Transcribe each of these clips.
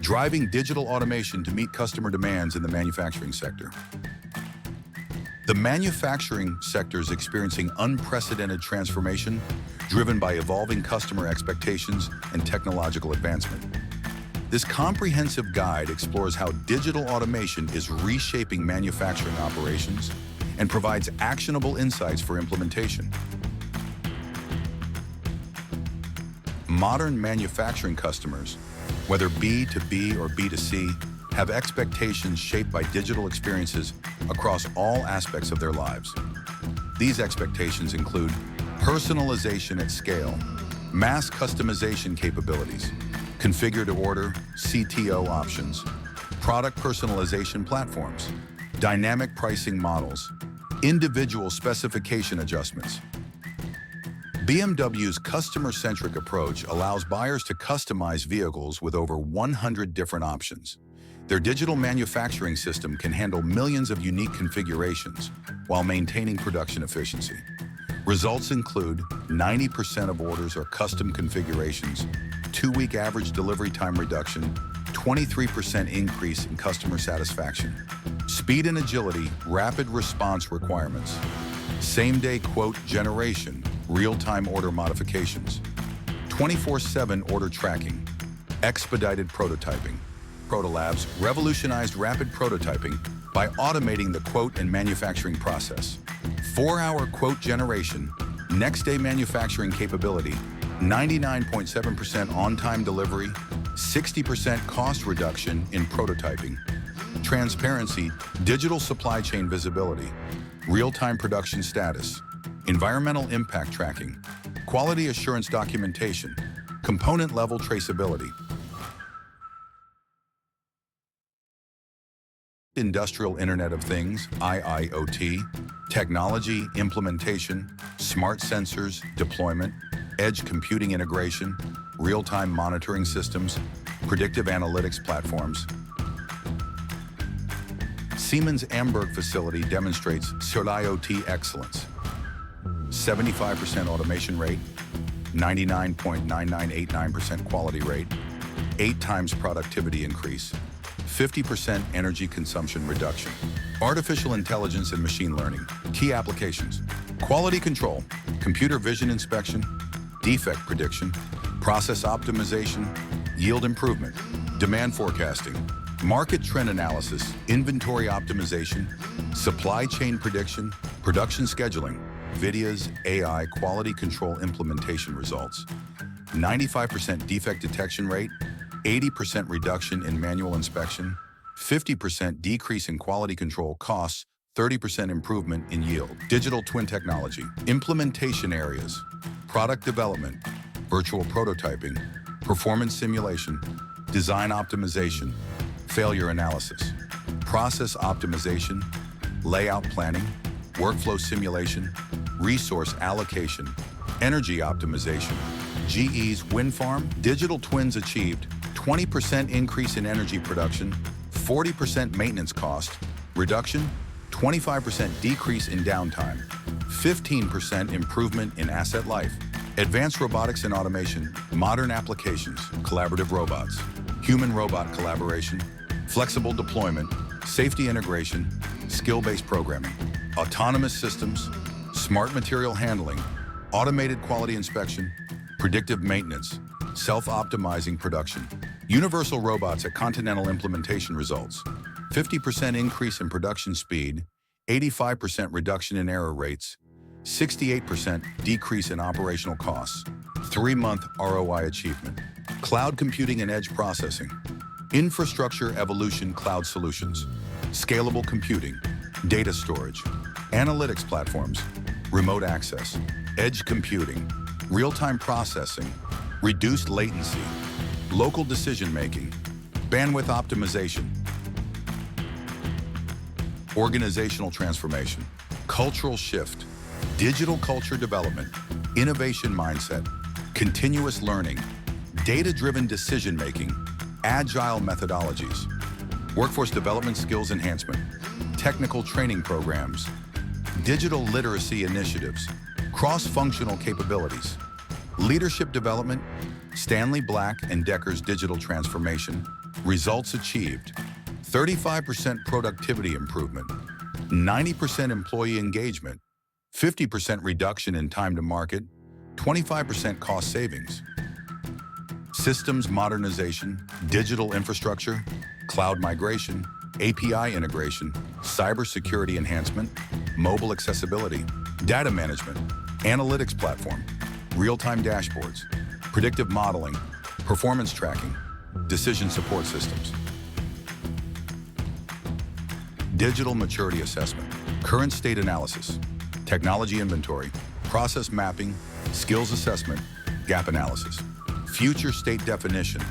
driving digital automation to meet customer demands in the manufacturing sector. The manufacturing sector is experiencing unprecedented transformation, driven by evolving customer expectations and technological advancement. This comprehensive guide explores how digital automation is reshaping manufacturing operations and provides actionable insights for implementation. Modern manufacturing customers, whether B2B or B2C, have expectations shaped by digital experiences across all aspects of their lives. These expectations include personalization at scale, mass customization capabilities, configure-to-order (CTO) options, product personalization platforms, dynamic pricing models, individual specification adjustments. BMW's customer-centric approach allows buyers to customize vehicles with over 100 different options. Their digital manufacturing system can handle millions of unique configurations while maintaining production efficiency. Results include 90% of orders are custom configurations, 2-week average delivery time reduction, 23% increase in customer satisfaction, speed and agility, rapid response requirements, same-day quote generation, real-time order modifications, 24/7 order tracking, expedited prototyping. Protolabs revolutionized rapid prototyping by automating the quote and manufacturing process. 4-hour quote generation, next-day manufacturing capability, 99.7% on-time delivery, 60% cost reduction in prototyping. Transparency, digital supply chain visibility, real-time production status, environmental impact tracking, quality assurance documentation, component-level traceability. Industrial Internet of Things, IIoT, technology implementation, smart sensors deployment, edge computing integration, real-time monitoring systems, predictive analytics platforms. Siemens Amberg facility demonstrates IoT excellence. 75% automation rate, 99.9989% quality rate, 8 times productivity increase, 50% energy consumption reduction. Artificial intelligence and machine learning. Key applications: quality control, computer vision inspection, defect prediction, process optimization, yield improvement, demand forecasting, market trend analysis, inventory optimization, supply chain prediction, production scheduling. NVIDIA's AI quality control implementation results: 95% defect detection rate, 80% reduction in manual inspection, 50% decrease in quality control costs, 30% improvement in yield. Digital twin technology. Implementation areas: product development, virtual prototyping, performance simulation, design optimization, failure analysis, process optimization, layout planning, workflow simulation, resource allocation, energy optimization. GE's wind farm. Digital twins achieved 20% increase in energy production, 40% maintenance cost reduction, 25% decrease in downtime, 15% improvement in asset life. Advanced robotics and automation, modern applications, collaborative robots, human-robot collaboration, flexible deployment, safety integration, skill-based programming, autonomous systems, smart material handling, automated quality inspection, predictive maintenance, self-optimizing production. Universal robots at Continental implementation results: 50% increase in production speed, 85% reduction in error rates, 68% decrease in operational costs, 3-month ROI achievement. Cloud computing and edge processing. Infrastructure evolution cloud solutions, scalable computing, data storage, analytics platforms, remote access, edge computing, real-time processing, reduced latency, local decision-making, bandwidth optimization. Organizational transformation, cultural shift, digital culture development, innovation mindset, continuous learning, data-driven decision-making, agile methodologies, workforce development skills enhancement, technical training programs, digital literacy initiatives, cross-functional capabilities, leadership development, Stanley Black & Decker's digital transformation. Results achieved: 35% productivity improvement, 90% employee engagement, 50% reduction in time to market, 25% cost savings. Systems modernization, digital infrastructure, cloud migration, API integration, cybersecurity enhancement, mobile accessibility, data management, analytics platform, real-time dashboards, predictive modeling, performance tracking, decision support systems. Digital maturity assessment, current state analysis, technology inventory, process mapping, skills assessment, gap analysis, future state definition,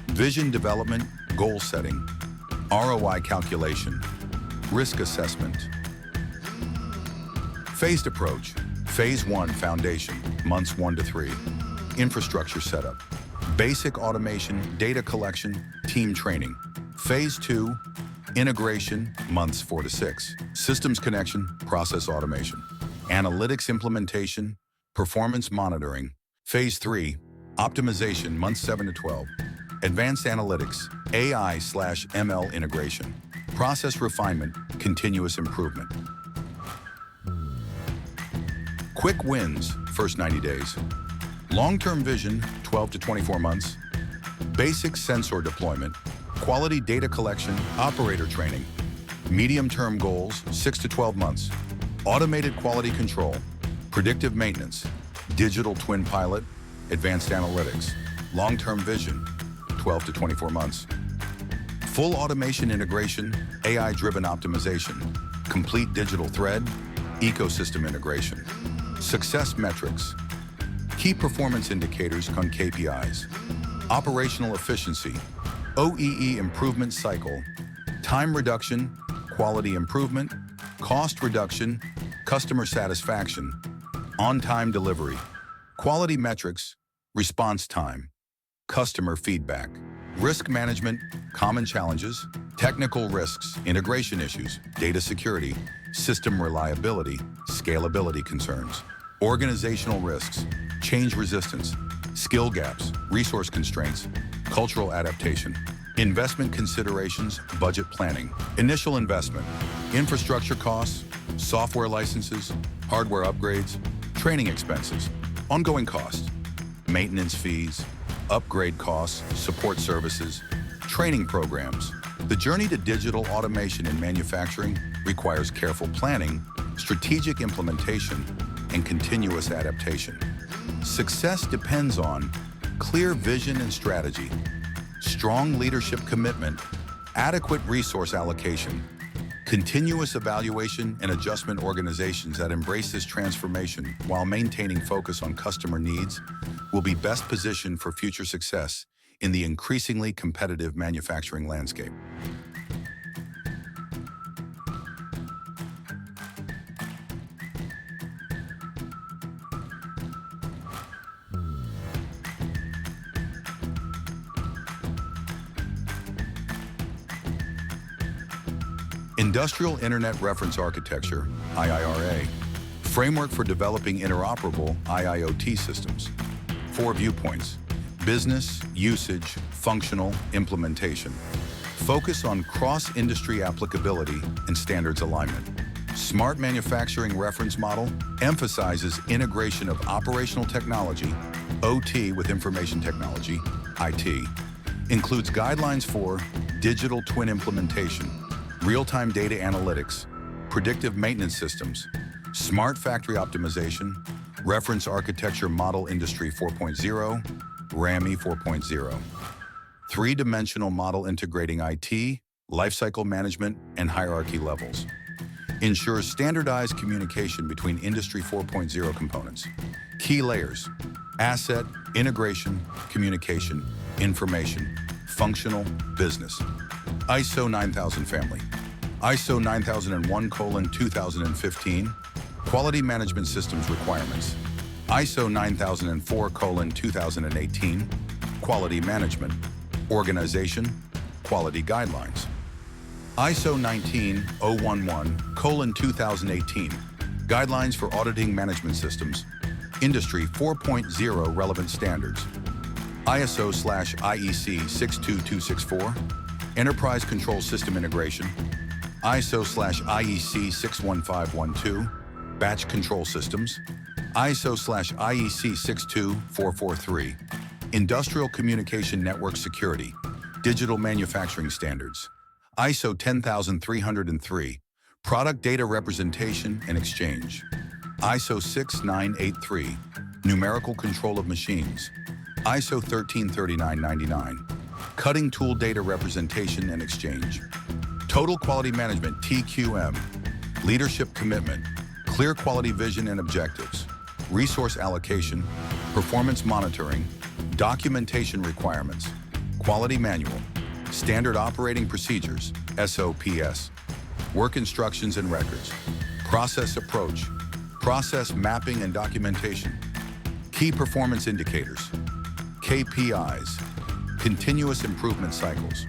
vision development, goal setting, ROI calculation, risk assessment. Phased approach. Phase 1, foundation, months 1 to 3. Infrastructure setup, basic automation, data collection, team training. Phase 2, integration, months 4 to 6. Systems connection, process automation. Analytics implementation, performance monitoring. Phase 3, optimization, months 7 to 12. Advanced analytics, AI/ML integration. Process refinement, continuous improvement. Quick wins, first 90 days. Long-term vision, 12 to 24 months. Basic sensor deployment, quality data collection, operator training. Medium-term goals, 6 to 12 months. Automated quality control, predictive maintenance, digital twin pilot, advanced analytics. Long-term vision, 12 to 24 months. Full automation integration, AI-driven optimization, complete digital thread, ecosystem integration. Success metrics, key performance indicators on KPIs. Operational efficiency, OEE improvement cycle, time reduction, quality improvement, cost reduction, customer satisfaction, on-time delivery. Quality metrics, response time, customer feedback. Risk management, common challenges, technical risks, integration issues, data security, system reliability, scalability concerns. Organizational risks, change resistance, skill gaps, resource constraints, cultural adaptation. Investment considerations, budget planning. Initial investment, infrastructure costs, software licenses, hardware upgrades, training expenses. Ongoing costs, maintenance fees, upgrade costs, support services, training programs. The journey to digital automation in manufacturing requires careful planning, strategic implementation, and continuous adaptation. Success depends on clear vision and strategy, strong leadership commitment, adequate resource allocation, continuous evaluation and adjustment. Organizations that embrace this transformation while maintaining focus on customer needs will be best positioned for future success in the increasingly competitive manufacturing landscape. Industrial Internet Reference Architecture, IIRA, framework for developing interoperable IIoT systems. 4 viewpoints: business, usage, functional, implementation. Focus on cross-industry applicability and standards alignment. Smart Manufacturing Reference Model emphasizes integration of operational technology, OT with information technology, IT. Includes guidelines for digital twin implementation, real-time data analytics, predictive maintenance systems, smart factory optimization, reference architecture model Industry 4.0, RAMI 4.0. 3-dimensional model integrating IT, lifecycle management, and hierarchy levels. Ensures standardized communication between Industry 4.0 components. Key layers: asset, integration, communication, information, functional, business. ISO 9000 family. ISO 9001:2015, Quality Management Systems Requirements. ISO 9004:2018, Quality Management, Organization, Quality Guidelines. ISO 19011:2018, Guidelines for Auditing Management Systems, Industry 4.0 Relevant Standards. ISO/IEC 62264, Enterprise Control System Integration, ISO/IEC 61512, Batch Control Systems, ISO/IEC 62443, Industrial Communication Network Security, Digital Manufacturing Standards, ISO 10303, Product Data Representation and Exchange, ISO 6983, Numerical Control of Machines, ISO 133999, Cutting Tool Data Representation and Exchange, Total Quality Management TQM, Leadership Commitment, Clear Quality Vision and Objectives, Resource Allocation, Performance Monitoring, Documentation Requirements, Quality Manual, Standard Operating Procedures, SOPS, Work Instructions and Records, Process Approach, Process Mapping and Documentation, Key Performance Indicators, KPIs, Continuous Improvement Cycles,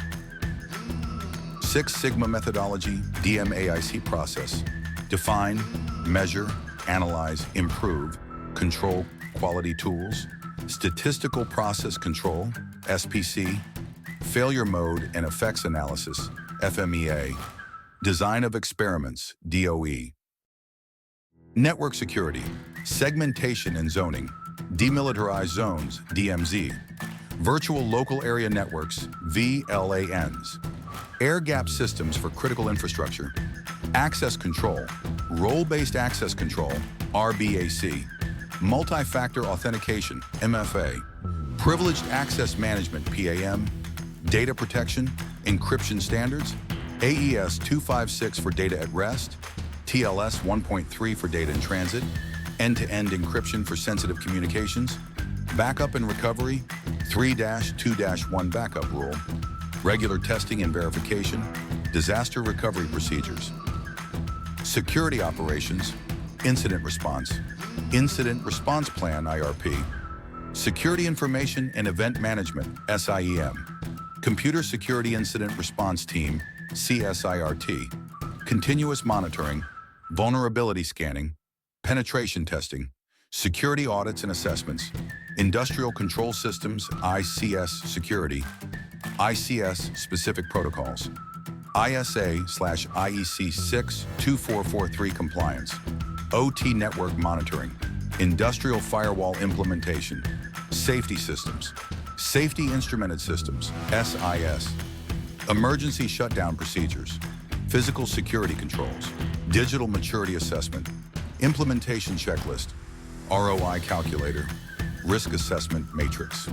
Six Sigma Methodology, DMAIC process, define, measure, analyze, improve, control quality tools, statistical process control, SPC, failure mode and effects analysis, FMEA, design of experiments, DOE, network security, segmentation and zoning, demilitarized zones, DMZ, virtual local area networks, VLANs, air-gap systems for critical infrastructure, access control, role-based access control, RBAC, multi-factor authentication, MFA, privileged access management, PAM, data protection, encryption standards, AES 256 for data at rest, TLS 1.3 for data in transit, end-to-end encryption for sensitive communications, backup and recovery, 3-2-1 backup rule, regular testing and verification, disaster recovery procedures, security operations, incident response plan, IRP, security information and event management, SIEM, computer security incident response team, CSIRT, continuous monitoring, vulnerability scanning, penetration testing, security audits and assessments, industrial control systems, ICS security, ICS specific protocols, ISA/IEC 62443 compliance, OT network monitoring, industrial firewall implementation, safety systems, safety instrumented systems, SIS, emergency shutdown procedures, physical security controls, digital maturity assessment, implementation checklist, ROI calculator, risk assessment matrix.